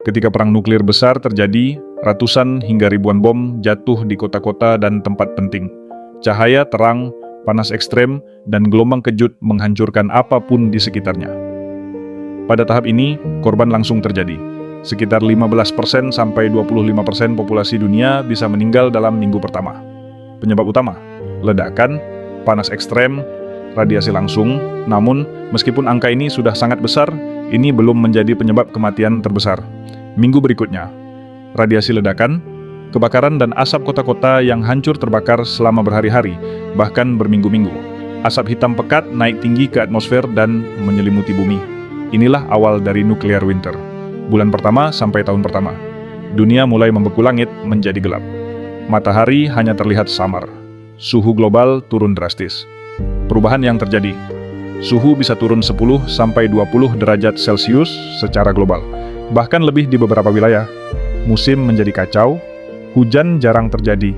Ketika perang nuklir besar terjadi, ratusan hingga ribuan bom jatuh di kota-kota dan tempat penting. Cahaya terang, panas ekstrem, dan gelombang kejut menghancurkan apapun di sekitarnya. Pada tahap ini, korban langsung terjadi. Sekitar 15% sampai 25% populasi dunia bisa meninggal dalam minggu pertama. Penyebab utama, ledakan, panas ekstrem, radiasi langsung. Namun, meskipun angka ini sudah sangat besar, ini belum menjadi penyebab kematian terbesar. Minggu berikutnya, radiasi ledakan, kebakaran dan asap kota-kota yang hancur terbakar selama berhari-hari, bahkan berminggu-minggu. Asap hitam pekat naik tinggi ke atmosfer dan menyelimuti bumi. Inilah awal dari nuclear winter. Bulan pertama sampai tahun pertama, dunia mulai membeku, langit menjadi gelap. Matahari hanya terlihat samar. Suhu global turun drastis. Perubahan yang terjadi, suhu bisa turun 10 sampai 20 derajat Celcius secara global. Bahkan lebih di beberapa wilayah. Musim menjadi kacau, hujan jarang terjadi.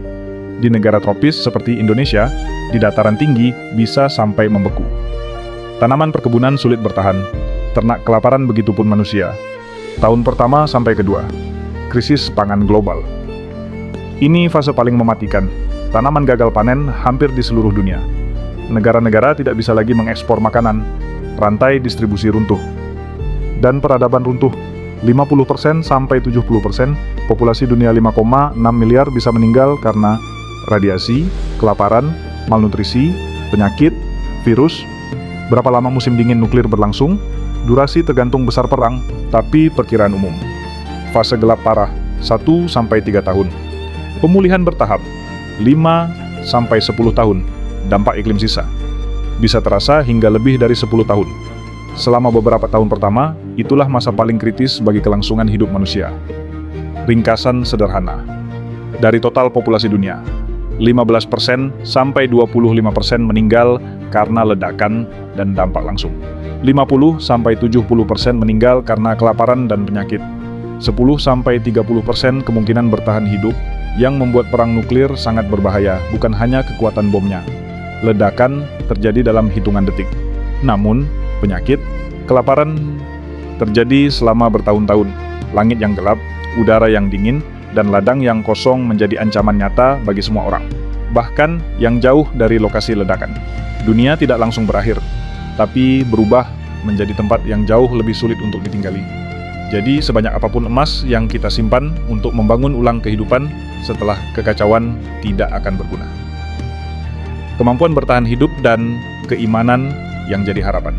Di negara tropis seperti Indonesia, di dataran tinggi bisa sampai membeku. Tanaman perkebunan sulit bertahan, ternak kelaparan, begitupun manusia. Tahun pertama sampai kedua, krisis pangan global. Ini fase paling mematikan. Tanaman gagal panen hampir di seluruh dunia. Negara-negara tidak bisa lagi mengekspor makanan, rantai distribusi runtuh, dan peradaban runtuh. 50% sampai 70% populasi dunia 5,6 miliar bisa meninggal karena radiasi, kelaparan, malnutrisi, penyakit, virus. Berapa lama musim dingin nuklir berlangsung? Durasi tergantung besar perang, tapi perkiraan umum. Fase gelap parah, 1 sampai 3 tahun. Pemulihan bertahap, 5 sampai 10 tahun. Dampak iklim sisa bisa terasa hingga lebih dari 10 tahun. Selama beberapa tahun pertama, itulah masa paling kritis bagi kelangsungan hidup manusia. Ringkasan sederhana. Dari total populasi dunia, 15% sampai 25% meninggal karena ledakan dan dampak langsung. 50 sampai 70% meninggal karena kelaparan dan penyakit. 10 sampai 30% kemungkinan bertahan hidup, yang membuat perang nuklir sangat berbahaya, bukan hanya kekuatan bomnya. Ledakan terjadi dalam hitungan detik. Namun, penyakit, kelaparan terjadi selama bertahun-tahun. Langit yang gelap, udara yang dingin, dan ladang yang kosong menjadi ancaman nyata bagi semua orang. Bahkan yang jauh dari lokasi ledakan. Dunia tidak langsung berakhir, tapi berubah menjadi tempat yang jauh lebih sulit untuk ditinggali. Jadi sebanyak apapun emas yang kita simpan untuk membangun ulang kehidupan setelah kekacauan tidak akan berguna. Kemampuan bertahan hidup dan keimanan yang jadi harapan.